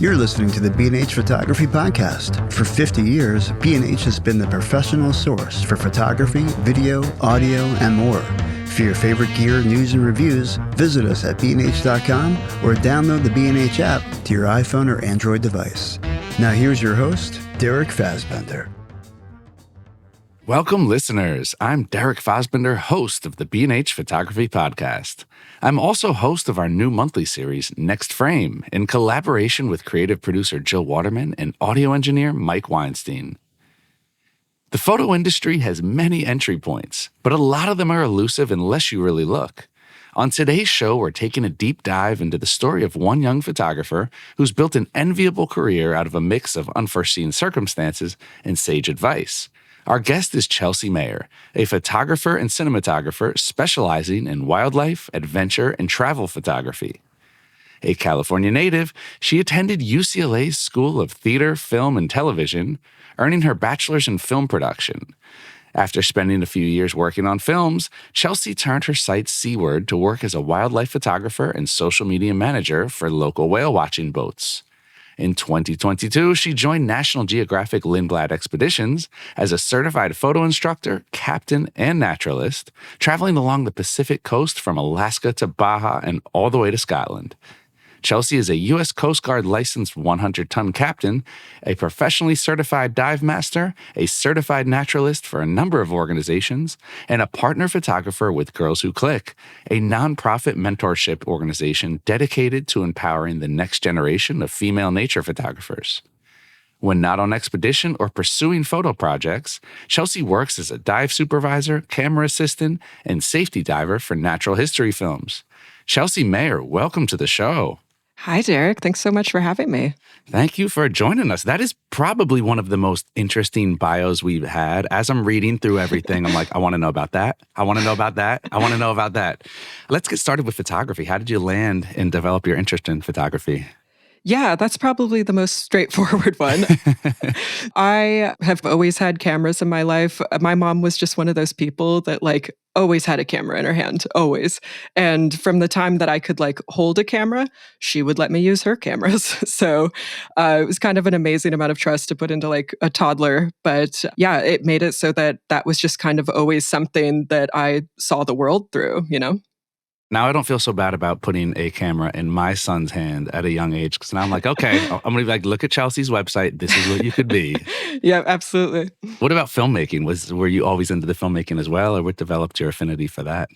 You're listening to the B&H Photography Podcast. For 50 years, B&H has been the professional source for photography, video, audio, and more. For your favorite gear, news, and reviews, visit us at bnh.com or download the B&H app to your iPhone or Android device. Now here's your host, Derek Fassbender. Welcome, listeners. I'm Derek Fassbender, host of the B&H Photography Podcast. I'm also host of our new monthly series, Next Frame, in collaboration with creative producer Jill Waterman and audio engineer Mike Weinstein. The photo industry has many entry points, but a lot of them are elusive unless you really look. On today's show, we're taking a deep dive into the story of one young photographer who's built an enviable career out of a mix of unforeseen circumstances and sage advice. Our guest is Chelsea Mayer, a photographer and cinematographer specializing in wildlife, adventure, and travel photography. A California native, she attended UCLA's School of Theater, Film, and Television, earning her bachelor's in film production. After spending a few years working on films, Chelsea turned her sights seaward to work as a wildlife photographer and social media manager for local whale watching boats. In 2022, she joined National Geographic Lindblad Expeditions as a certified photo instructor, captain, and naturalist, traveling along the Pacific coast from Alaska to Baja and all the way to Scotland. Chelsea is a U.S. Coast Guard licensed 100-ton captain, a professionally certified dive master, a certified naturalist for a number of organizations, and a partner photographer with Girls Who Click, a nonprofit mentorship organization dedicated to empowering the next generation of female nature photographers. When not on expedition or pursuing photo projects, Chelsea works as a dive supervisor, camera assistant, and safety diver for natural history films. Chelsea Mayer, welcome to the show. Hi, Derek. Thanks so much for having me. Thank you for joining us. That is probably one of the most interesting bios we've had. As I'm reading through everything, I'm like, I want to know about that. I want to know about that. I want to know about that. Let's get started with photography. How did you land and develop your interest in photography? Yeah, that's probably the most straightforward one. I have always had cameras in my life. My mom was just one of those people that always had a camera in her hand, always. And from the time that I could hold a camera, she would let me use her cameras. So it was kind of an amazing amount of trust to put into a toddler. But yeah, it made it so that was just kind of always something that I saw the world through, you know? Now I don't feel so bad about putting a camera in my son's hand at a young age, because now I'm like, okay, I'm going to be look at Chelsea's website. This is what you could be. Yeah, absolutely. What about filmmaking? Were you always into the filmmaking as well, or what developed your affinity for that?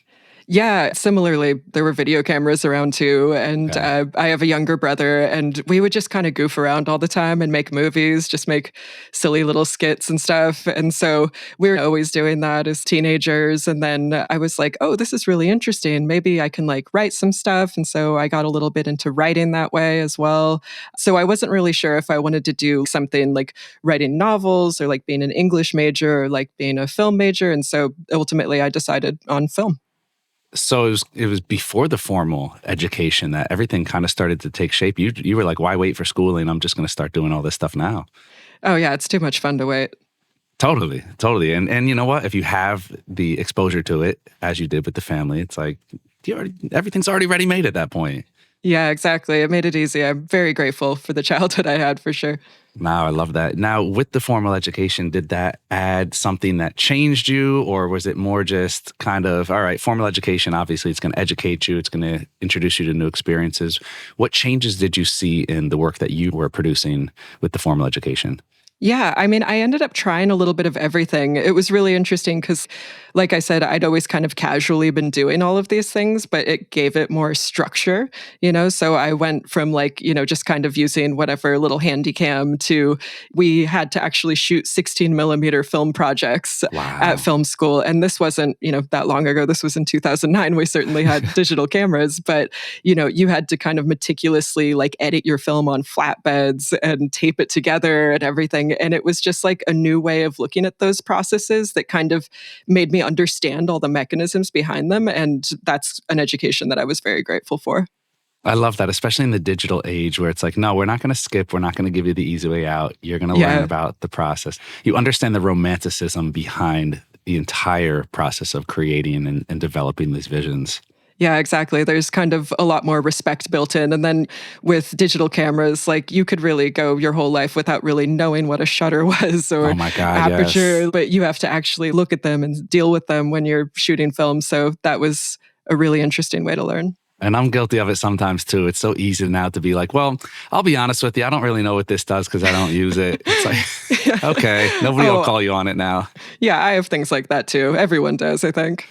Yeah, similarly, there were video cameras around too. And I have a younger brother, and we would just kind of goof around all the time and make movies, just make silly little skits and stuff. And so we were always doing that as teenagers. And then I was like, oh, this is really interesting. Maybe I can write some stuff. And so I got a little bit into writing that way as well. So I wasn't really sure if I wanted to do something like writing novels or being an English major or being a film major. And so ultimately I decided on film. So it was before the formal education that everything kind of started to take shape. You were like, why wait for schooling? I'm just going to start doing all this stuff now. Oh yeah, it's too much fun to wait. Totally. And you know what? If you have the exposure to it, as you did with the family, it's like everything's already ready-made at that point. Yeah, exactly. It made it easy. I'm very grateful for the childhood I had, for sure. Wow, I love that. Now, with the formal education, did that add something that changed you, or was it more just kind of, all right, formal education, obviously it's going to educate you, it's going to introduce you to new experiences. What changes did you see in the work that you were producing with the formal education? Yeah, I mean, I ended up trying a little bit of everything. It was really interesting because, like I said, I'd always kind of casually been doing all of these things, but it gave it more structure, So I went from just kind of using whatever little handy cam to we had to actually shoot 16 millimeter film projects at film school. And this wasn't, that long ago. This was in 2009. We certainly had digital cameras, but, you had to kind of meticulously edit your film on flatbeds and tape it together and everything. And it was just a new way of looking at those processes that kind of made me understand all the mechanisms behind them. And that's an education that I was very grateful for. I love that, especially in the digital age where it's no, we're not going to skip. We're not going to give you the easy way out. You're going to learn about the process. You understand the romanticism behind the entire process of creating and developing these visions. Yeah, exactly. There's kind of a lot more respect built in. And then with digital cameras, like you could really go your whole life without really knowing what a shutter was or Oh my God, yes. aperture, but you have to actually look at them and deal with them when you're shooting film. So that was a really interesting way to learn. And I'm guilty of it sometimes too. It's so easy now to be like, well, I'll be honest with you. I don't really know what this does because I don't use it. It's like, okay, nobody will call you on it now. Yeah, I have things like that too. Everyone does, I think.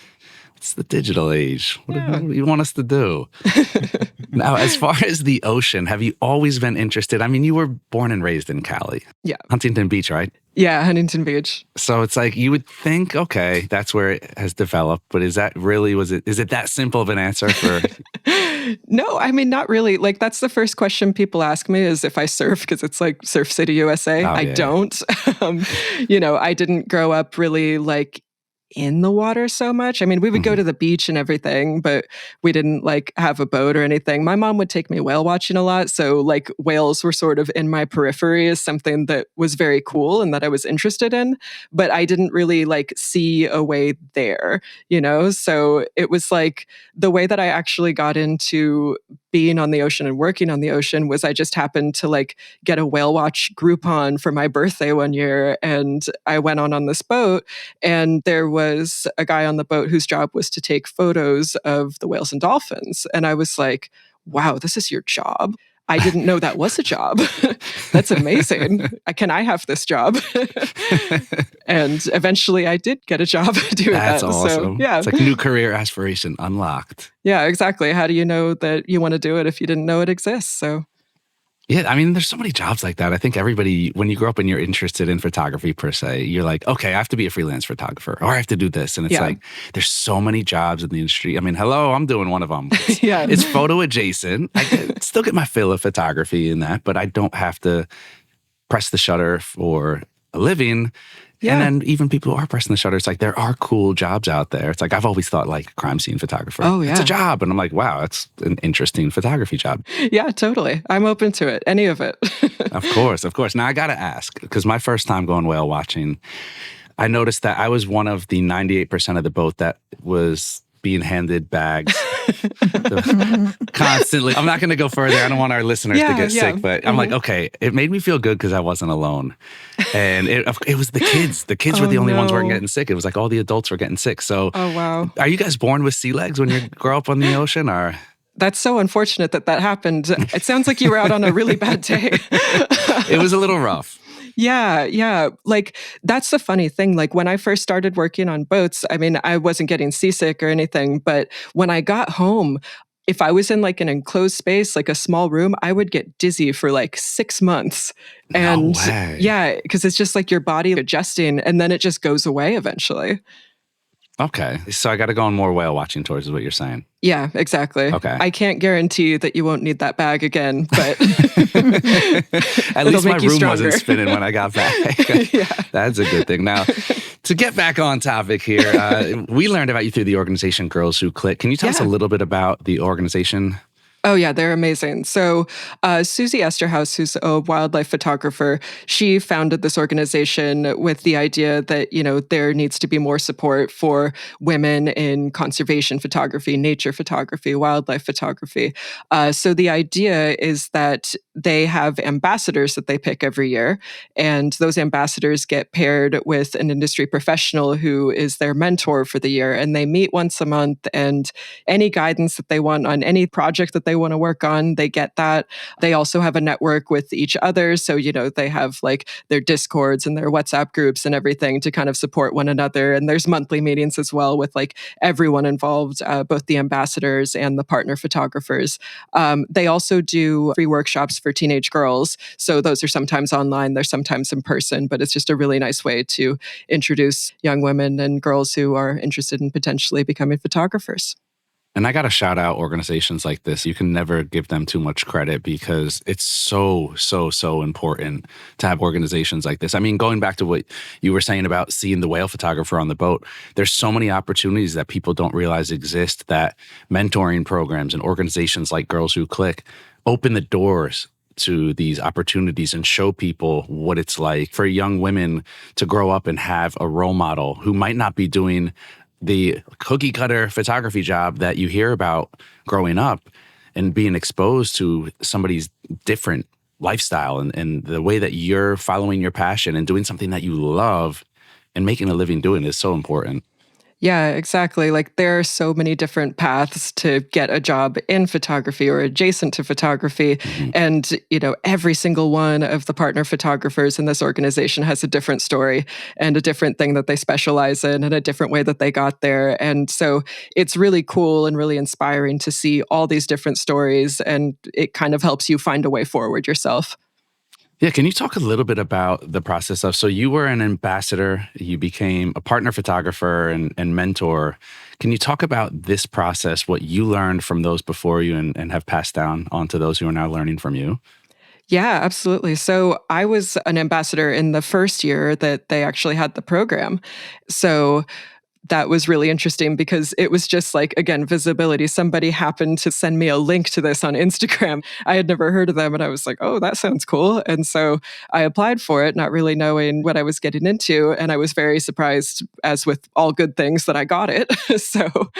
It's the digital age. What do you want us to do? Now, as far as the ocean, have you always been interested? I mean, you were born and raised in Cali. Yeah. Huntington Beach, right? Yeah, Huntington Beach. So it's like you would think, okay, that's where it has developed. But is that really, is it that simple of an answer for? No, I mean, not really. Like, that's the first question people ask me is if I surf, because it's like Surf City, USA. Oh, I yeah. don't. I didn't grow up really like in the water so much. I mean, we would go to the beach and everything, but we didn't like have a boat or anything. My mom would take me whale watching a lot. So like whales were sort of in my periphery as something that was very cool and that I was interested in, but I didn't really like see a way there, So it was like the way that I actually got into being on the ocean and working on the ocean was I just happened to like get a whale watch Groupon for my birthday one year. And I went on this boat and there was a guy on the boat whose job was to take photos of the whales and dolphins. And I was like, wow, this is your job? I didn't know that was a job. That's amazing. Can I have this job? And eventually I did get a job doing that. That's awesome. So, yeah. It's like new career aspiration unlocked. Yeah, exactly. How do you know that you want to do it if you didn't know it exists? So, yeah, I mean, there's so many jobs like that. I think everybody, when you grow up and you're interested in photography per se, you're like, okay, I have to be a freelance photographer or I have to do this. And it's like, there's so many jobs in the industry. I mean, hello, I'm doing one of them. It's photo adjacent. I still get my fill of photography in that, but I don't have to press the shutter for a living. Yeah. And then even people who are pressing the shutter, it's like there are cool jobs out there. It's like I've always thought like crime scene photographer. Oh, yeah. It's a job. And I'm like, wow, it's an interesting photography job. Yeah, totally. I'm open to it. Any of it. Of course, of course. Now I got to ask, because my first time going whale watching, I noticed that I was one of the 98% of the boat that was being handed bags constantly. I'm not going to go further. I don't want our listeners to get sick, but I'm like, okay, it made me feel good because I wasn't alone. And it was the kids. The kids were the only ones who weren't getting sick. It was like all the adults were getting sick. So are you guys born with sea legs when you grow up on the ocean or? That's so unfortunate that happened. It sounds like you were out on a really bad day. It was a little rough. Yeah. Like, that's the funny thing. Like, when I first started working on boats, I mean, I wasn't getting seasick or anything, but when I got home, if I was in like an enclosed space, like a small room, I would get dizzy for like 6 months. And no way. Yeah, because it's just like your body adjusting and then it just goes away eventually. Okay. So I got to go on more whale watching tours is what you're saying. Yeah, exactly. Okay. I can't guarantee that you won't need that bag again, but at least my room wasn't spinning when I got back. Yeah. That's a good thing. Now, to get back on topic here, we learned about you through the organization Girls Who Click. Can you tell us a little bit about the organization? Oh, yeah, they're amazing. So Susie Esterhaus, who's a wildlife photographer, she founded this organization with the idea that, there needs to be more support for women in conservation photography, nature photography, wildlife photography. So the idea is that they have ambassadors that they pick every year, and those ambassadors get paired with an industry professional who is their mentor for the year, and they meet once a month, and any guidance that they want on any project that they want to work on, they get that. They also have a network with each other. So, they have like their Discords and their WhatsApp groups and everything to kind of support one another. And there's monthly meetings as well with like everyone involved, both the ambassadors and the partner photographers. They also do free workshops for teenage girls. So those are sometimes online, they're sometimes in person, but it's just a really nice way to introduce young women and girls who are interested in potentially becoming photographers. And I got to shout out organizations like this. You can never give them too much credit because it's so, so, so important to have organizations like this. I mean, going back to what you were saying about seeing the whale photographer on the boat, there's so many opportunities that people don't realize exist that mentoring programs and organizations like Girls Who Click open the doors to these opportunities and show people what it's like for young women to grow up and have a role model who might not be doing the cookie cutter photography job that you hear about growing up, and being exposed to somebody's different lifestyle and the way that you're following your passion and doing something that you love and making a living doing is so important. Yeah, exactly. Like there are so many different paths to get a job in photography or adjacent to photography. Mm-hmm. And, every single one of the partner photographers in this organization has a different story and a different thing that they specialize in and a different way that they got there. And so it's really cool and really inspiring to see all these different stories, and it kind of helps you find a way forward yourself. Yeah, can you talk a little bit about the process of, so you were an ambassador, you became a partner photographer and mentor. Can you talk about this process, what you learned from those before you and have passed down onto those who are now learning from you? Yeah, absolutely. So I was an ambassador in the first year that they actually had the program. So that was really interesting because it was just like, again, visibility. Somebody happened to send me a link to this on Instagram. I had never heard of them, and I was like, oh, that sounds cool. And so I applied for it, not really knowing what I was getting into. And I was very surprised, as with all good things, that I got it. So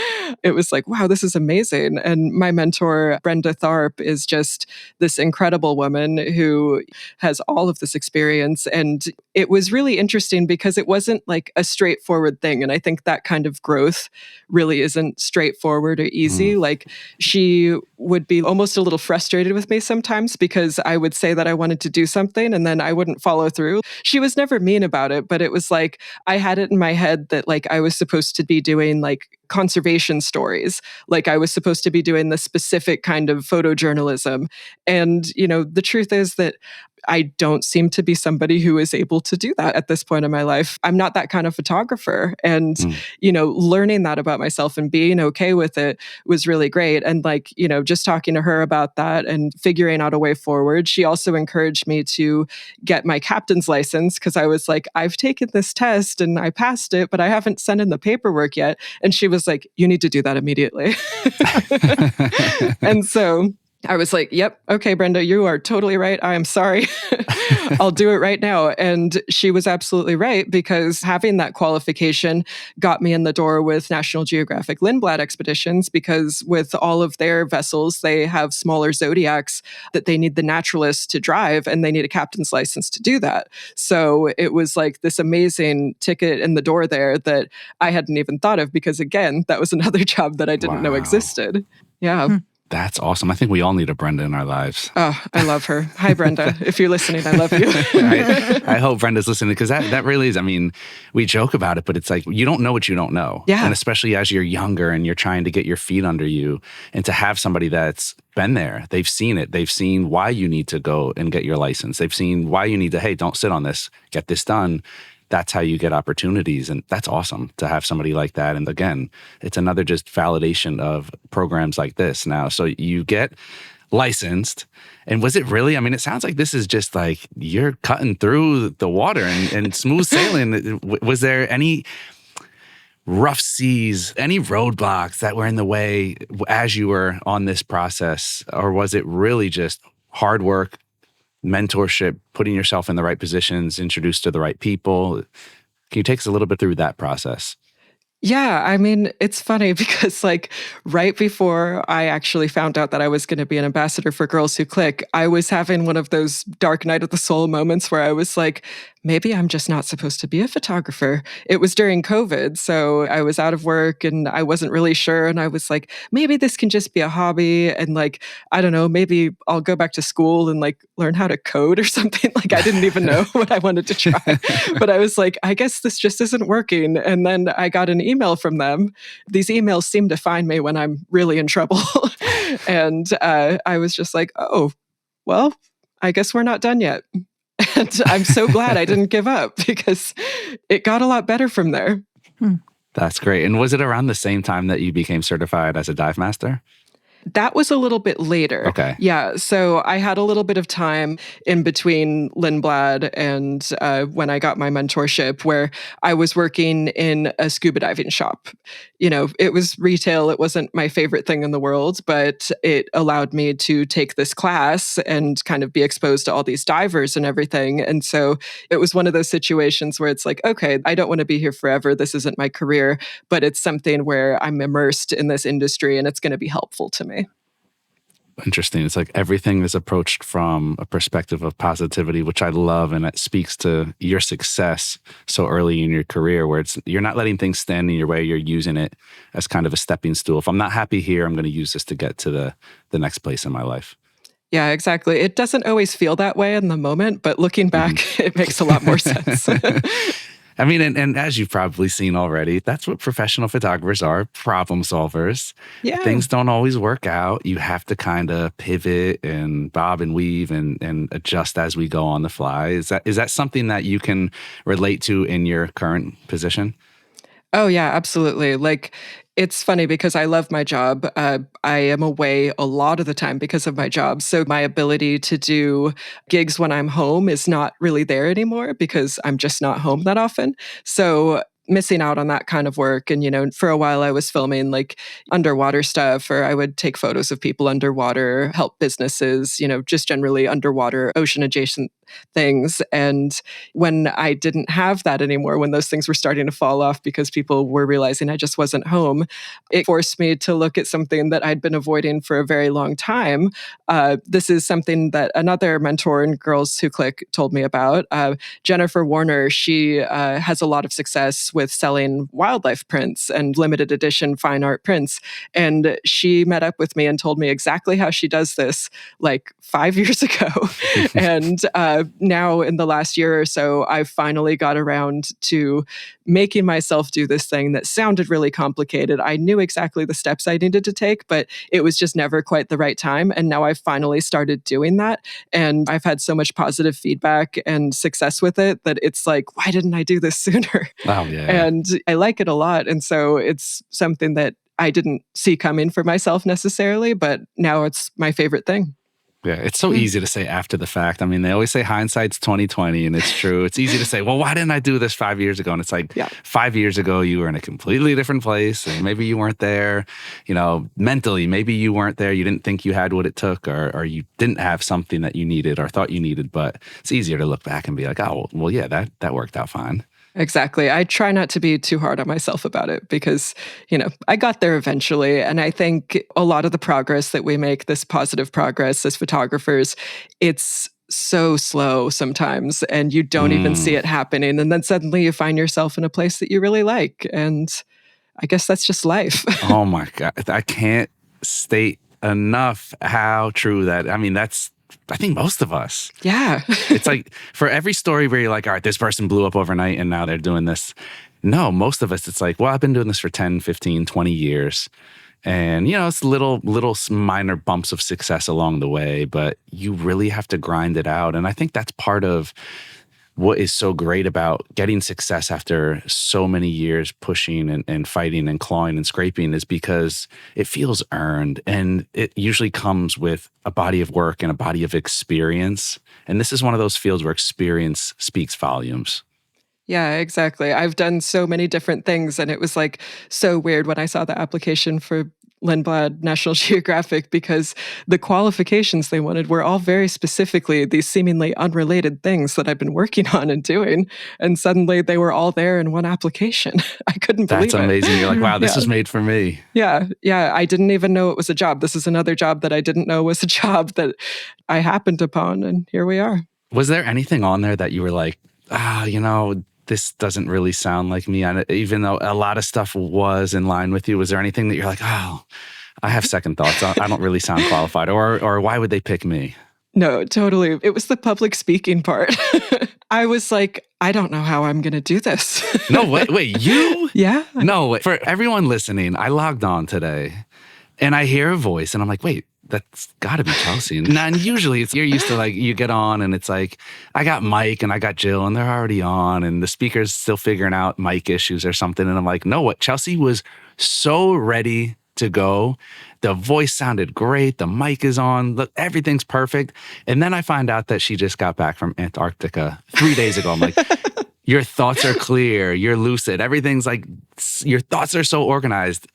it was like, wow, this is amazing. And my mentor, Brenda Tharp, is just this incredible woman who has all of this experience. And it was really interesting because it wasn't like a straightforward thing. And I think that kind of growth really isn't straightforward or easy. Like she would be almost a little frustrated with me sometimes because I would say that I wanted to do something and then I wouldn't follow through. She was never mean about it, but it was like I had it in my head that like I was supposed to be doing like conservation stories. Like I was supposed to be doing this specific kind of photojournalism. And, the truth is that I don't seem to be somebody who is able to do that at this point in my life. I'm not that kind of photographer. And, learning that about myself and being okay with it was really great. And like, just talking to her about that and figuring out a way forward. She also encouraged me to get my captain's license because I was like, I've taken this test and I passed it, but I haven't sent in the paperwork yet. And she was like, you need to do that immediately. And so I was like, yep, okay, Brenda, you are totally right. I am sorry. I'll do it right now. And she was absolutely right because having that qualification got me in the door with National Geographic Lindblad Expeditions because with all of their vessels, they have smaller Zodiacs that they need the naturalists to drive and they need a captain's license to do that. So it was like this amazing ticket in the door there that I hadn't even thought of because, again, that was another job that I didn't know existed. Yeah. That's awesome. I think we all need a Brenda in our lives. Oh, I love her. Hi, Brenda. If you're listening, I love you. I hope Brenda's listening because that really is, we joke about it, but it's like you don't know what you don't know. Yeah. And especially as you're younger and you're trying to get your feet under you and to have somebody that's been there, they've seen it. They've seen why you need to go and get your license. They've seen why you need to, hey, don't sit on this, get this done. That's how you get opportunities. And that's awesome to have somebody like that. And again, it's another just validation of programs like this now. So you get licensed. And was it really, it sounds like this is just like you're cutting through the water and smooth sailing. Was there any rough seas, any roadblocks that were in the way as you were on this process? Or was it really just hard work, mentorship, putting yourself in the right positions, introduced to the right people? Can you take us a little bit through that process? Yeah, it's funny because like right before I actually found out that I was going to be an ambassador for Girls Who Click, I was having one of those dark night of the soul moments where I was like, maybe I'm just not supposed to be a photographer. It was during COVID, so I was out of work and I wasn't really sure. And I was like, maybe this can just be a hobby. And like, I don't know, maybe I'll go back to school and like learn how to code or something. Like I didn't even know what I wanted to try. But I was like, I guess this just isn't working. And then I got an email from them. These emails seem to find me when I'm really in trouble. And I was just like, oh, well, I guess we're not done yet. And I'm so glad I didn't give up because it got a lot better from there. That's great. And was it around the same time that you became certified as a dive master? That was a little bit later. Okay. Yeah. So I had a little bit of time in between Lindblad and when I got my mentorship where I was working in a scuba diving shop. It was retail. It wasn't my favorite thing in the world, but it allowed me to take this class and kind of be exposed to all these divers and everything. And so it was one of those situations where it's like, okay, I don't want to be here forever. This isn't my career, but it's something where I'm immersed in this industry and it's going to be helpful to me. Interesting. It's like everything is approached from a perspective of positivity, which I love. And it speaks to your success so early in your career where you're not letting things stand in your way. You're using it as kind of a stepping stool. If I'm not happy here, I'm going to use this to get to the next place in my life. Yeah, exactly. It doesn't always feel that way in the moment, but looking back, it makes a lot more sense. I mean, and as you've probably seen already, that's what professional photographers are, problem solvers. Yeah. Things don't always work out. You have to kind of pivot and bob and weave and adjust as we go on the fly. Is that something that you can relate to in your current position? Oh, yeah, absolutely. Like, it's funny because I love my job. I am away a lot of the time because of my job. So my ability to do gigs when I'm home is not really there anymore because I'm just not home that often. So missing out on that kind of work. And, for a while I was filming like underwater stuff, or I would take photos of people underwater, help businesses, just generally underwater, ocean adjacent things. And when I didn't have that anymore, when those things were starting to fall off because people were realizing I just wasn't home, it forced me to look at something that I'd been avoiding for a very long time. This is something that another mentor in Girls Who Click told me about. Jennifer Warner, she has a lot of success with selling wildlife prints and limited edition fine art prints. And she met up with me and told me exactly how she does this like 5 years ago. And now in the last year or so, I've finally got around to making myself do this thing that sounded really complicated. I knew exactly the steps I needed to take, but it was just never quite the right time. And now I've finally started doing that. And I've had so much positive feedback and success with it that it's like, why didn't I do this sooner? Oh, yeah. And I like it a lot. And so it's something that I didn't see coming for myself necessarily, but now it's my favorite thing. Yeah, it's so easy to say after the fact. I mean, they always say hindsight's 20/20, and it's true. It's easy to say, well, why didn't I do this 5 years ago? And it's like, 5 years ago, you were in a completely different place, and maybe you weren't there, mentally, maybe you weren't there. You didn't think you had what it took, or you didn't have something that you needed or thought you needed. But it's easier to look back and be like, oh, well, yeah, that worked out fine. Exactly. I try not to be too hard on myself about it because, I got there eventually. And I think a lot of the progress that we make, this positive progress as photographers, it's so slow sometimes and you don't even see it happening. And then suddenly you find yourself in a place that you really like. And I guess that's just life. Oh my God. I can't state enough how true that, that's, I think most of us. Yeah. It's like for every story where you're like, all right, this person blew up overnight and now they're doing this. No, most of us, it's like, well, I've been doing this for 10, 15, 20 years. And, it's little minor bumps of success along the way, but you really have to grind it out. And I think that's part of what is so great about getting success after so many years pushing and fighting and clawing and scraping is because it feels earned. And it usually comes with a body of work and a body of experience. And this is one of those fields where experience speaks volumes. Yeah, exactly. I've done so many different things, and it was like so weird when I saw the application for Lindblad National Geographic because the qualifications they wanted were all very specifically these seemingly unrelated things that I've been working on and doing. And suddenly they were all there in one application. I couldn't believe it. That's amazing. You're like, wow, this was made for me. Yeah. I didn't even know it was a job. This is another job that I didn't know was a job that I happened upon. And here we are. Was there anything on there that you were like, this doesn't really sound like me, even though a lot of stuff was in line with you? Was there anything that you're like, oh, I have second thoughts. I don't really sound qualified, or why would they pick me? No, totally. It was the public speaking part. I was like, I don't know how I'm going to do this. No, wait, you? Yeah. No, for everyone listening, I logged on today and I hear a voice and I'm like, wait, that's got to be Chelsea. And usually you're used to like, you get on and it's like, I got Mike and I got Jill and they're already on and the speaker's still figuring out mic issues or something. And I'm like, no, what? Chelsea was so ready to go. the voice sounded great. The mic is on. Look, everything's perfect. And then I find out that she just got back from Antarctica 3 days ago. I'm like, your thoughts are clear. You're lucid. Everything's like, your thoughts are so organized.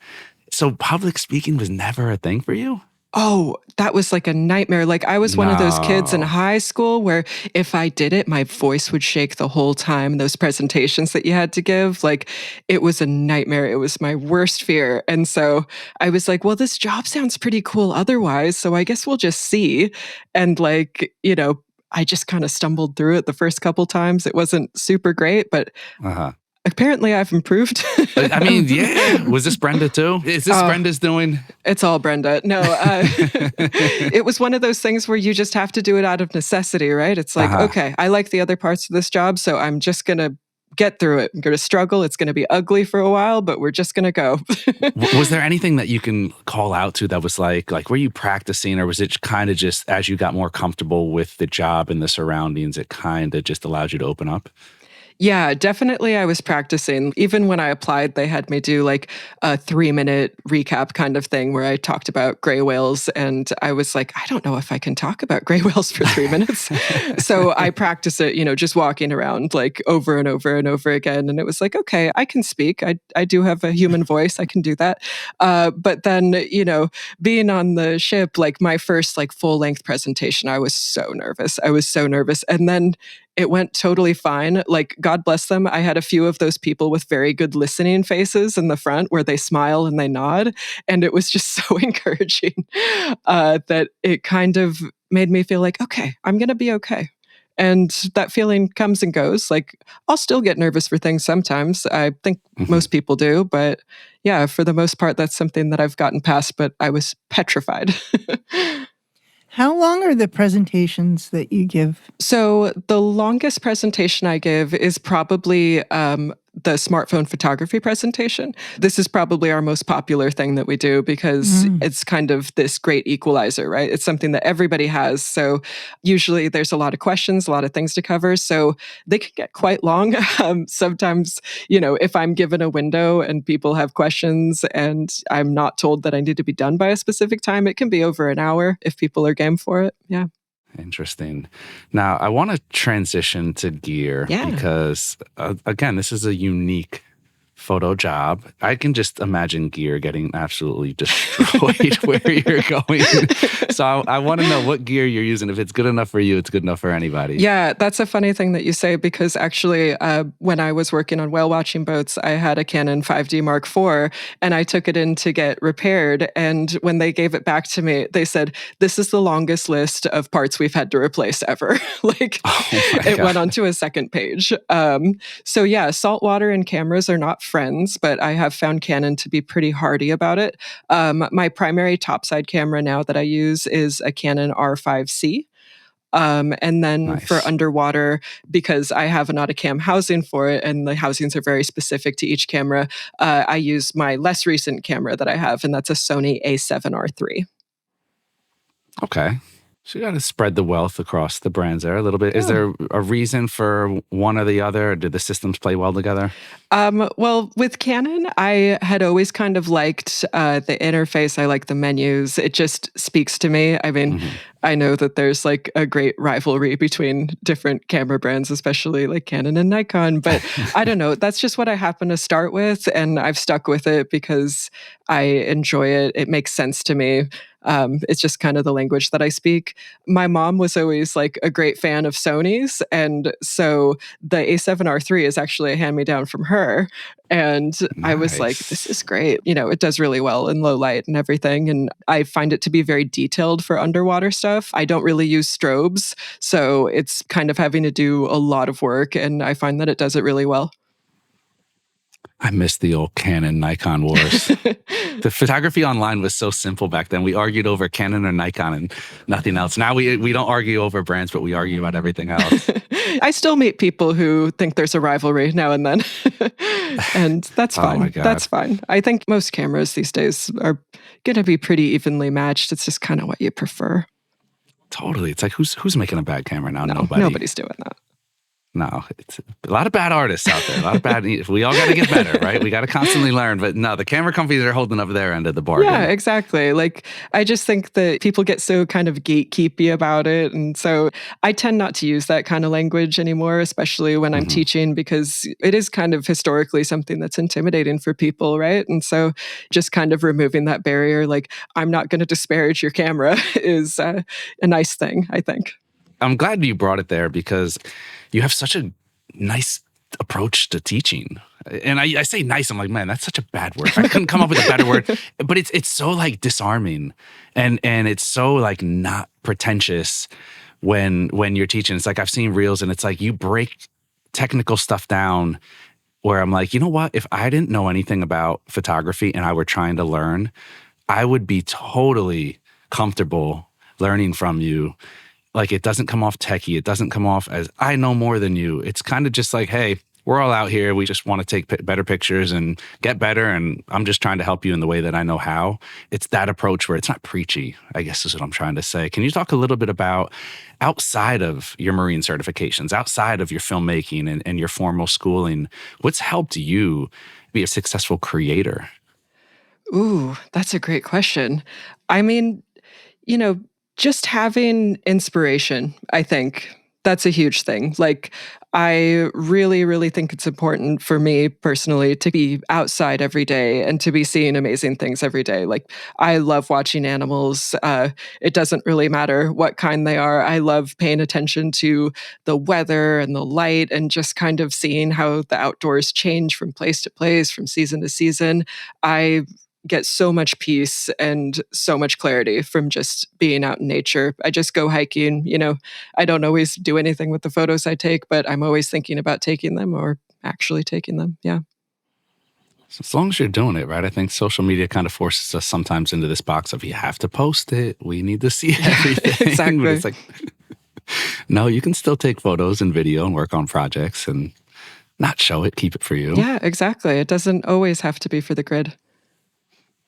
So public speaking was never a thing for you? Oh, that was like a nightmare. Like I was one of those kids in high school where if I did it, my voice would shake the whole time. Those presentations that you had to give, like it was a nightmare. It was my worst fear. And so I was like, well, this job sounds pretty cool otherwise. So I guess we'll just see. And like, I just kind of stumbled through it the first couple times. It wasn't super great, but apparently I've improved. I mean, yeah. Was this Brenda too? Is this Brenda's doing? It's all Brenda. No, it was one of those things where you just have to do it out of necessity, right? It's like, okay, I like the other parts of this job, so I'm just going to get through it. I'm going to struggle. It's going to be ugly for a while, but we're just going to go. Was there anything that you can call out to that was like were you practicing, or was it kind of just as you got more comfortable with the job and the surroundings, it kind of just allowed you to open up? Yeah, definitely I was practicing. Even when I applied, they had me do like a 3-minute recap kind of thing where I talked about gray whales. And I was like, I don't know if I can talk about gray whales for 3 minutes. So I practiced it, just walking around like over and over and over again. And it was like, okay, I can speak. I do have a human voice. I can do that. But then, being on the ship, like my first like full length presentation, I was so nervous. And then it went totally fine. Like, God bless them. I had a few of those people with very good listening faces in the front where they smile and they nod. And it was just so encouraging that it kind of made me feel like, okay, I'm going to be okay. And that feeling comes and goes. Like, I'll still get nervous for things sometimes. I think most people do. But yeah, for the most part, that's something that I've gotten past, but I was petrified. How long are the presentations that you give? So the longest presentation I give is probably the smartphone photography presentation. This is probably our most popular thing that we do because it's kind of this great equalizer, right? It's something that everybody has. So usually there's a lot of questions, a lot of things to cover. So they can get quite long. Sometimes, if I'm given a window and people have questions and I'm not told that I need to be done by a specific time, it can be over an hour if people are game for it. Yeah. Interesting. Now, I want to transition to gear because, again, this is a unique photo job. I can just imagine gear getting absolutely destroyed where you're going. So I want to know what gear you're using. If it's good enough for you, it's good enough for anybody. Yeah, that's a funny thing that you say because actually when I was working on whale watching boats, I had a Canon 5D Mark IV and I took it in to get repaired. And when they gave it back to me, they said, this is the longest list of parts we've had to replace ever. It went onto a second page. So yeah, saltwater and cameras are not friends, but I have found Canon to be pretty hardy about it. My primary topside camera now that I use is a Canon R5C. And then for underwater, because I have an Autocam housing for it, and the housings are very specific to each camera, I use my less recent camera that I have, and that's a Sony A7R3. Okay. So you got to spread the wealth across the brands there a little bit. Yeah. Is there a reason for one or the other? Do the systems play well together? Well, with Canon, I had always kind of liked the interface. I like the menus. It just speaks to me. I mean, I know that there's like a great rivalry between different camera brands, especially like Canon and Nikon. But I don't know. That's just what I happen to start with. And I've stuck with it because I enjoy it. It makes sense to me. It's just kind of the language that I speak. My mom was always like a great fan of Sony's. And so the A7R3 is actually a hand-me-down from her. And I was like, this is great. It does really well in low light and everything. And I find it to be very detailed for underwater stuff. I don't really use strobes. So it's kind of having to do a lot of work. And I find that it does it really well. I miss the old Canon Nikon wars. The photography online was so simple back then. We argued over Canon or Nikon and nothing else. Now we don't argue over brands, but we argue about everything else. I still meet people who think there's a rivalry now and then. And that's fine. Oh my God. That's fine. I think most cameras these days are going to be pretty evenly matched. It's just kind of what you prefer. Totally. It's like, who's making a bad camera now? No, Nobody. Nobody's doing that. No, it's a lot of bad artists out there. A lot of bad. We all got to get better, right? We got to constantly learn. But no, the camera companies are holding up their end of the bargain. Yeah, exactly. Like, I just think that people get so kind of gatekeepy about it. And so I tend not to use that kind of language anymore, especially when I'm Mhm. teaching, because it is kind of historically something that's intimidating for people, right? And so just kind of removing that barrier, like, I'm not going to disparage your camera is a nice thing, I think. I'm glad you brought it there because you have such a nice approach to teaching. And I say nice, I'm like, man, that's such a bad word. I couldn't come up with a better word. But it's so like disarming and it's so like not pretentious when you're teaching. It's like I've seen reels and it's like you break technical stuff down where I'm like, you know what? If I didn't know anything about photography and I were trying to learn, I would be totally comfortable learning from you. Like it doesn't come off techie. It doesn't come off as I know more than you. It's kind of just like, hey, we're all out here. We just want to take better pictures and get better. And I'm just trying to help you in the way that I know how. It's that approach where it's not preachy, I guess is what I'm trying to say. Can you talk a little bit about outside of your marine certifications, outside of your filmmaking and your formal schooling, what's helped you be a successful creator? Ooh, that's a great question. I mean, you know, just having inspiration, I think that's a huge thing. Like, I really, really think it's important for me personally to be outside every day and to be seeing amazing things every day. Like, I love watching animals. It doesn't really matter what kind they are. I love paying attention to the weather and the light and just kind of seeing how the outdoors change from place to place, from season to season. I get so much peace and so much clarity from just being out in nature. I just go hiking, I don't always do anything with the photos I take, but I'm always thinking about taking them or actually taking them. Yeah. So as long as you're doing it, right? I think social media kind of forces us sometimes into this box of you have to post it. We need to see everything. Exactly. But it's like, no, you can still take photos and video and work on projects and not show it, keep it for you. Yeah, exactly. It doesn't always have to be for the grid.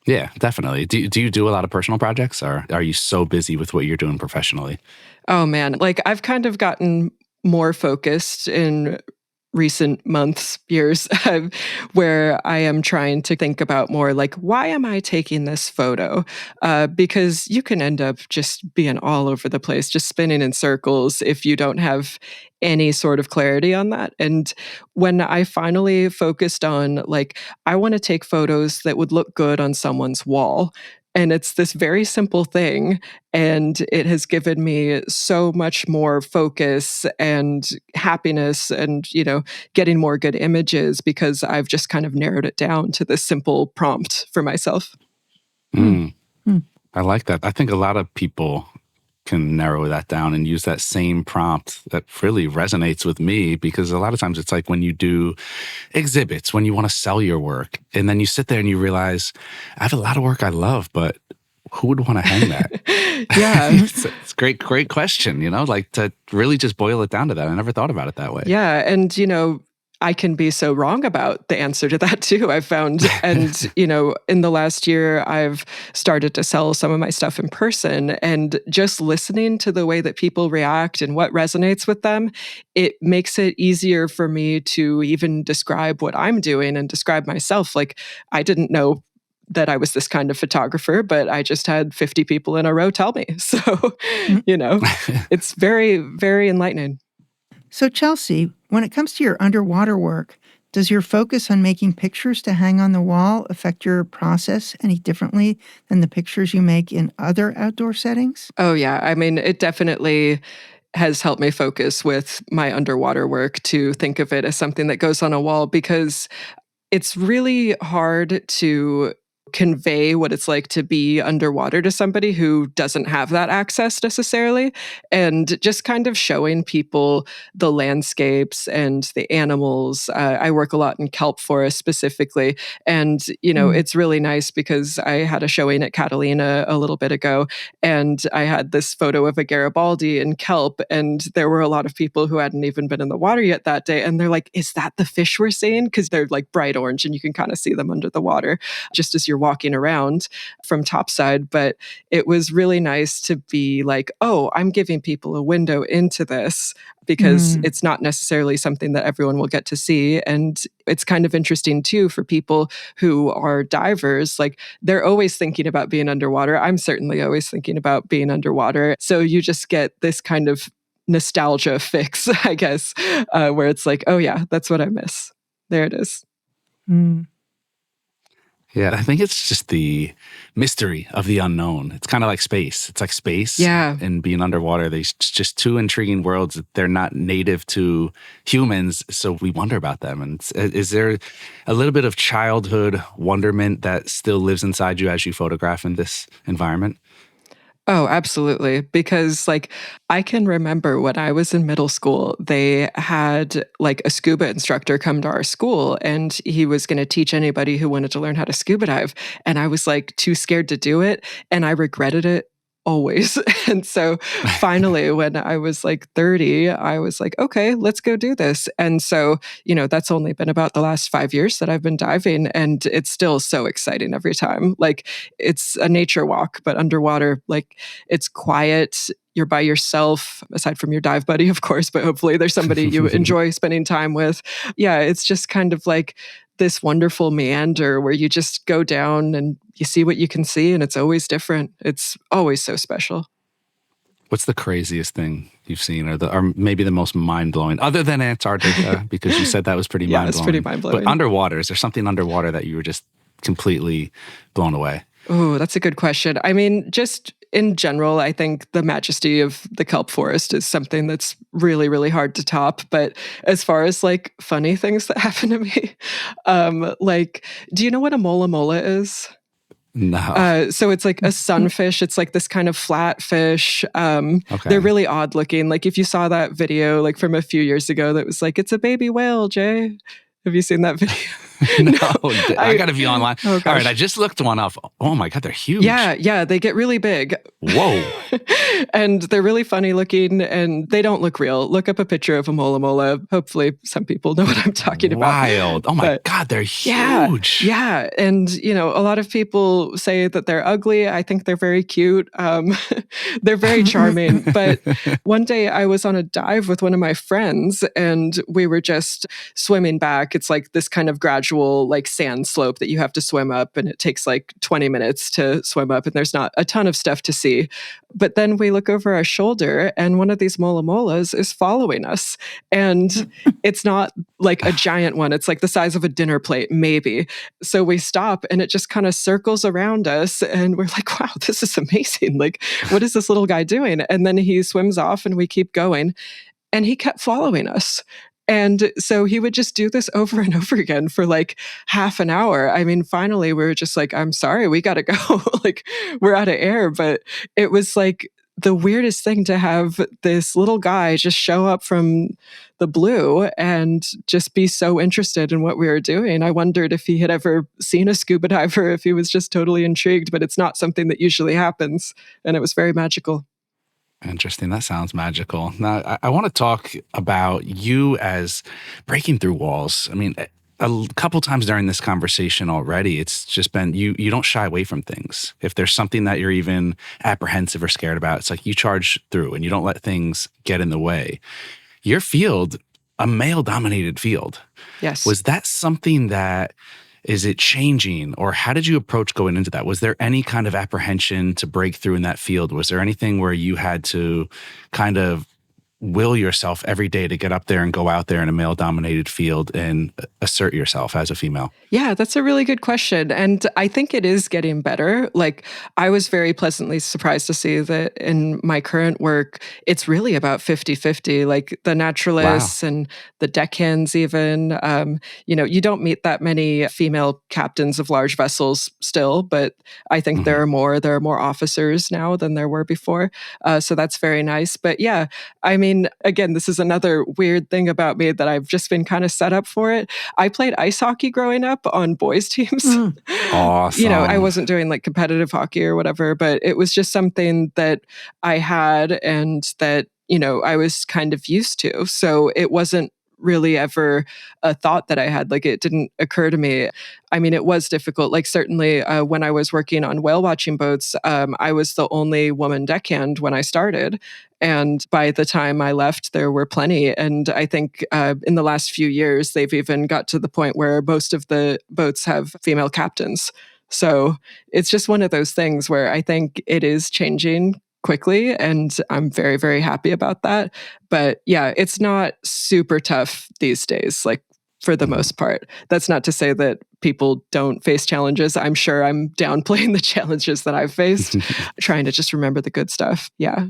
Yeah, definitely. Do you do a lot of personal projects or are you so busy with what you're doing professionally? Oh man, like I've kind of gotten more focused in recent months, years, where I am trying to think about more like, why am I taking this photo? Because you can end up just being all over the place, just spinning in circles if you don't have any sort of clarity on that. And when I finally focused on like, I want to take photos that would look good on someone's wall. And it's this very simple thing. And it has given me so much more focus and happiness and, getting more good images because I've just kind of narrowed it down to this simple prompt for myself. Mm, Hmm. I like that. I think a lot of people can narrow that down and use that same prompt that really resonates with me because a lot of times it's like when you do exhibits, when you want to sell your work, and then you sit there and you realize, I have a lot of work I love, but who would want to hang that? Yeah. It's a great question, like to really just boil it down to that. I never thought about it that way. Yeah. And, I can be so wrong about the answer to that too, I've found. And, in the last year, I've started to sell some of my stuff in person. And just listening to the way that people react and what resonates with them, it makes it easier for me to even describe what I'm doing and describe myself. Like, I didn't know that I was this kind of photographer, but I just had 50 people in a row tell me. So, it's very, very enlightening. So, Chelsea, when it comes to your underwater work, does your focus on making pictures to hang on the wall affect your process any differently than the pictures you make in other outdoor settings? Oh, yeah. I mean, it definitely has helped me focus with my underwater work to think of it as something that goes on a wall because it's really hard to convey what it's like to be underwater to somebody who doesn't have that access necessarily. And just kind of showing people the landscapes and the animals. I work a lot in kelp forests specifically. And, it's really nice because I had a showing at Catalina a little bit ago, and I had this photo of a Garibaldi in kelp. And there were a lot of people who hadn't even been in the water yet that day. And they're like, is that the fish we're seeing? Because they're like bright orange and you can kind of see them under the water just as you're you're walking around from topside. But it was really nice to be like, oh, I'm giving people a window into this because Mm. it's not necessarily something that everyone will get to see. And it's kind of interesting too for people who are divers. Like they're always thinking about being underwater. I'm certainly always thinking about being underwater. So you just get this kind of nostalgia fix, I guess, where it's like, oh yeah, that's what I miss. There it is. Mm. Yeah, I think it's just the mystery of the unknown. It's kind of like space. It's like space Yeah. and being underwater. There's just two intriguing worlds. They're not native to humans, so we wonder about them. And is there a little bit of childhood wonderment that still lives inside you as you photograph in this environment? Oh, absolutely. Because like I can remember when I was in middle school, they had like a scuba instructor come to our school and he was going to teach anybody who wanted to learn how to scuba dive. And I was like too scared to do it. And I regretted it always. And so finally, when I was like 30, I was like, okay, let's go do this. And so, that's only been about the last 5 years that I've been diving. And it's still so exciting every time. Like it's a nature walk, but underwater, like it's quiet. You're by yourself, aside from your dive buddy, of course, but hopefully there's somebody you enjoy spending time with. Yeah, it's just kind of like this wonderful meander where you just go down and you see what you can see, and it's always different. It's always so special. What's the craziest thing you've seen, or maybe the most mind-blowing, other than Antarctica, because you said that was pretty Yeah, mind-blowing. it's pretty mind-blowing. But underwater, is there something underwater that you were just completely blown away? Oh, that's a good question. I mean, just in general, I think the majesty of the kelp forest is something that's really, really hard to top. But as far as like funny things that happen to me, like, do you know what a mola mola is? No. So it's like a sunfish. It's like this kind of flat fish. Okay. They're really odd looking. Like if you saw that video like from a few years ago that was like, it's a baby whale, Jay. Have you seen that video? No, I got to be online. Oh, All gosh. right, I just looked one up. Oh my God, they're huge. Yeah, they get really big. Whoa. And they're really funny looking and they don't look real. Look up a picture of a mola mola. Hopefully some people know what I'm talking about. Wild. Oh my God, they're huge. Yeah. And, a lot of people say that they're ugly. I think they're very cute. They're very charming. But one day I was on a dive with one of my friends and we were just swimming back. It's like this kind of gradual like sand slope that you have to swim up and it takes like 20 minutes to swim up and there's not a ton of stuff to see. But then we look over our shoulder and one of these mola molas is following us. And it's not like a giant one. It's like the size of a dinner plate, maybe. So we stop and it just kind of circles around us and we're like, wow, this is amazing. Like, what is this little guy doing? And then he swims off and we keep going. And he kept following us. And so he would just do this over and over again for like half an hour. I mean, finally, we were just like, I'm sorry, we got to go. Like, we're out of air. But it was like the weirdest thing to have this little guy just show up from the blue and just be so interested in what we were doing. I wondered if he had ever seen a scuba diver, if he was just totally intrigued, but it's not something that usually happens. And it was very magical. Interesting. That sounds magical. Now, I want to talk about you as breaking through walls. I mean, a couple times during this conversation already, it's just been you don't shy away from things. If there's something that you're even apprehensive or scared about, it's like you charge through and you don't let things get in the way. Your field, a male-dominated field. Yes. Was that something that is it changing, or how did you approach going into that? Was there any kind of apprehension to break through in that field? Was there anything where you had to kind of will yourself every day to get up there and go out there in a male-dominated field and assert yourself as a female? Yeah, that's a really good question. And I think it is getting better. Like, I was very pleasantly surprised to see that in my current work, it's really about 50-50, like the naturalists and the deckhands even. You don't meet that many female captains of large vessels still, but I think there are more officers now than there were before. So that's very nice. But yeah, I mean, again, this is another weird thing about me that I've just been kind of set up for it. I played ice hockey growing up on boys' teams. Awesome. I wasn't doing like competitive hockey or whatever, but it was just something that I had and that, I was kind of used to. So it wasn't really ever a thought that I had. Like, it didn't occur to me. I mean, it was difficult. Like, certainly when I was working on whale watching boats, I was the only woman deckhand when I started. And by the time I left, there were plenty. And I think in the last few years, they've even got to the point where most of the boats have female captains. So it's just one of those things where I think it is changing quickly, and I'm very, very happy about that. But yeah, it's not super tough these days, like for the most part. That's not to say that people don't face challenges. I'm sure I'm downplaying the challenges that I've faced, trying to just remember the good stuff. Yeah.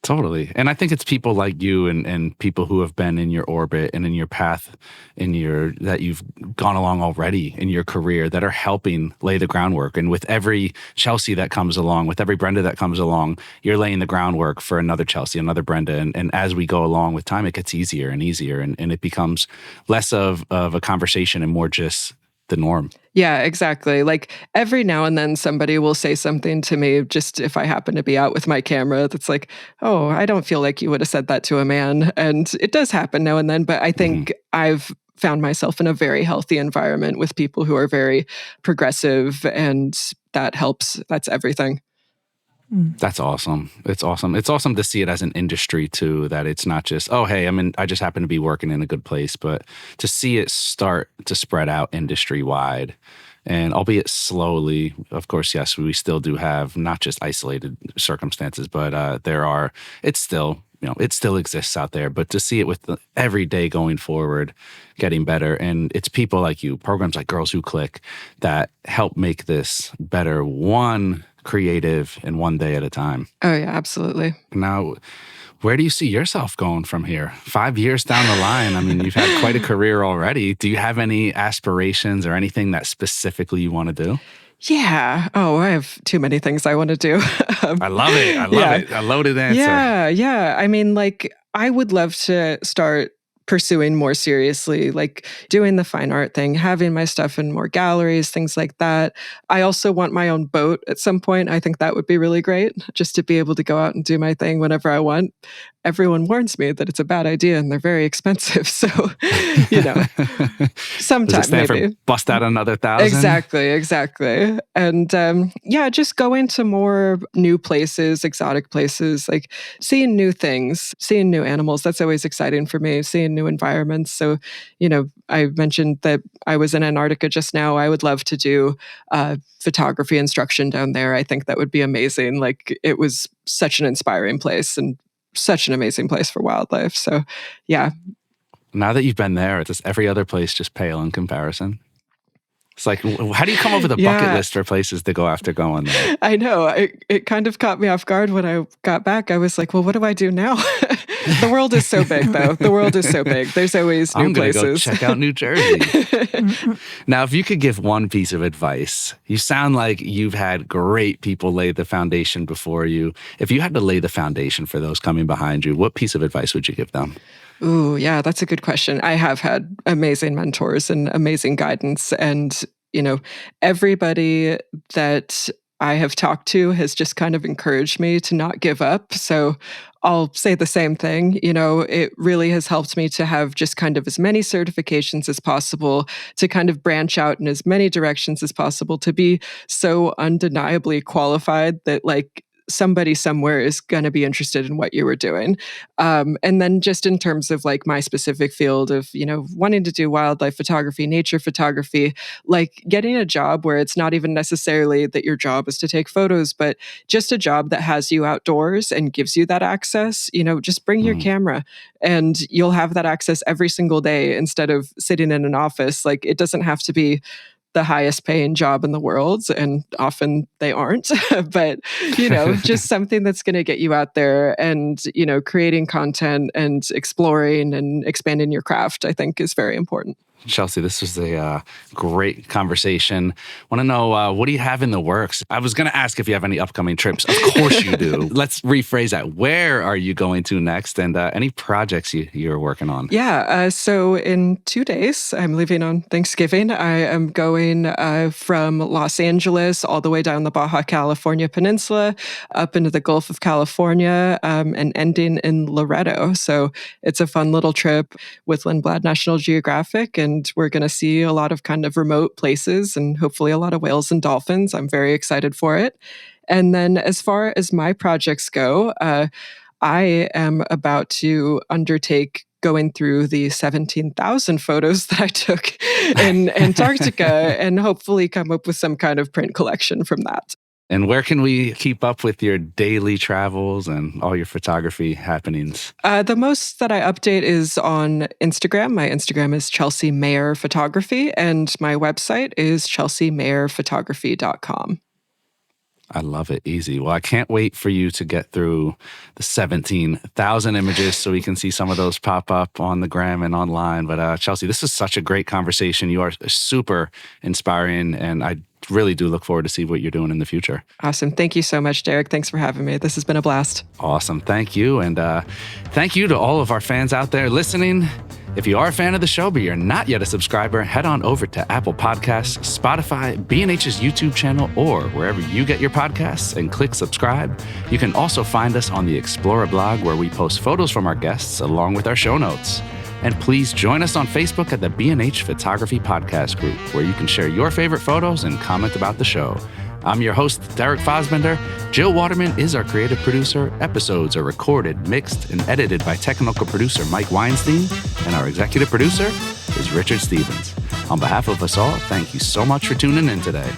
Totally. And I think it's people like you and people who have been in your orbit and in your path that you've gone along already in your career that are helping lay the groundwork. And with every Chelsea that comes along, with every Brenda that comes along, you're laying the groundwork for another Chelsea, another Brenda. And as we go along with time, it gets easier and easier, and it becomes less of a conversation and more just the norm. Yeah, exactly. Like every now and then somebody will say something to me, just if I happen to be out with my camera, that's like, oh, I don't feel like you would have said that to a man. And it does happen now and then, but I think I've found myself in a very healthy environment with people who are very progressive, and that helps. That's everything. That's awesome. It's awesome. It's awesome to see it as an industry too, that it's not just, oh, hey, I just happen to be working in a good place, but to see it start to spread out industry wide, and albeit slowly. Of course, yes, we still do have not just isolated circumstances, but it still exists out there, but to see it with every day going forward, getting better. And it's people like you, programs like Girls Who Click, that help make this better, one creative and one day at a time. Oh yeah, absolutely. Now, where do you see yourself going from here? 5 years down the line, I mean, you've had quite a career already. Do you have any aspirations or anything that specifically you want to do? Yeah. Oh, I have too many things I want to do. I love it. I love it. A loaded answer. Yeah. I mean, like, I would love to start pursuing more seriously, like doing the fine art thing, having my stuff in more galleries, things like that. I also want my own boat at some point. I think that would be really great, just to be able to go out and do my thing whenever I want. Everyone warns me that it's a bad idea and they're very expensive. So, sometime maybe. For bust out another 1,000? Exactly. And just going to more new places, exotic places, like seeing new things, seeing new animals. That's always exciting for me, seeing new environments. So, I mentioned that I was in Antarctica just now. I would love to do photography instruction down there. I think that would be amazing. Like, it was such an inspiring place and such an amazing place for wildlife. So, yeah. Now that you've been there, does every other place just pale in comparison? It's like, how do you come up with a bucket list for places to go after going there? I know. It kind of caught me off guard when I got back. I was like, well, what do I do now? The world is so big, though. The world is so big. There's always new places. I'm going to go check out New Jersey. Now, if you could give one piece of advice, you sound like you've had great people lay the foundation before you. If you had to lay the foundation for those coming behind you, what piece of advice would you give them? Ooh, yeah, that's a good question. I have had amazing mentors and amazing guidance. And, everybody that I have talked to has just kind of encouraged me to not give up. So I'll say the same thing. It really has helped me to have just kind of as many certifications as possible, to kind of branch out in as many directions as possible, to be so undeniably qualified that, like, somebody somewhere is going to be interested in what you were doing. And then just in terms of like my specific field of, wanting to do wildlife photography, nature photography, like getting a job where it's not even necessarily that your job is to take photos, but just a job that has you outdoors and gives you that access. Just bring your camera and you'll have that access every single day instead of sitting in an office. Like, it doesn't have to be the highest paying job in the world, and often they aren't, but just something that's going to get you out there and creating content and exploring and expanding your craft, I think, is very important. Chelsea, this was a great conversation. Want to know, what do you have in the works? I was going to ask if you have any upcoming trips. Of course you do. Let's rephrase that. Where are you going to next? And any projects you're working on? Yeah. So in 2 days, I'm leaving on Thanksgiving. I am going from Los Angeles all the way down the Baja California Peninsula, up into the Gulf of California, and ending in Loreto. So it's a fun little trip with Lindblad National Geographic. And we're going to see a lot of kind of remote places and hopefully a lot of whales and dolphins. I'm very excited for it. And then as far as my projects go, I am about to undertake going through the 17,000 photos that I took in Antarctica and hopefully come up with some kind of print collection from that. And where can we keep up with your daily travels and all your photography happenings? The most that I update is on Instagram. My Instagram is Chelsea Mayer Photography, and my website is chelseamayerphotography.com. I love it. Easy. Well, I can't wait for you to get through the 17,000 images so we can see some of those pop up on the gram and online. But Chelsea, this is such a great conversation. You are super inspiring, and I really do look forward to see what you're doing in the future. Awesome. Thank you so much, Derek. Thanks for having me. This has been a blast. Awesome. Thank you. And thank you to all of our fans out there listening. If you are a fan of the show, but you're not yet a subscriber, head on over to Apple Podcasts, Spotify, B&H's YouTube channel, or wherever you get your podcasts and click subscribe. You can also find us on the Explorer blog where we post photos from our guests along with our show notes. And please join us on Facebook at the B&H Photography Podcast Group, where you can share your favorite photos and comment about the show. I'm your host, Derek Fassbender. Jill Waterman is our creative producer. Episodes are recorded, mixed, and edited by technical producer Mike Weinstein. And our executive producer is Richard Stevens. On behalf of us all, thank you so much for tuning in today.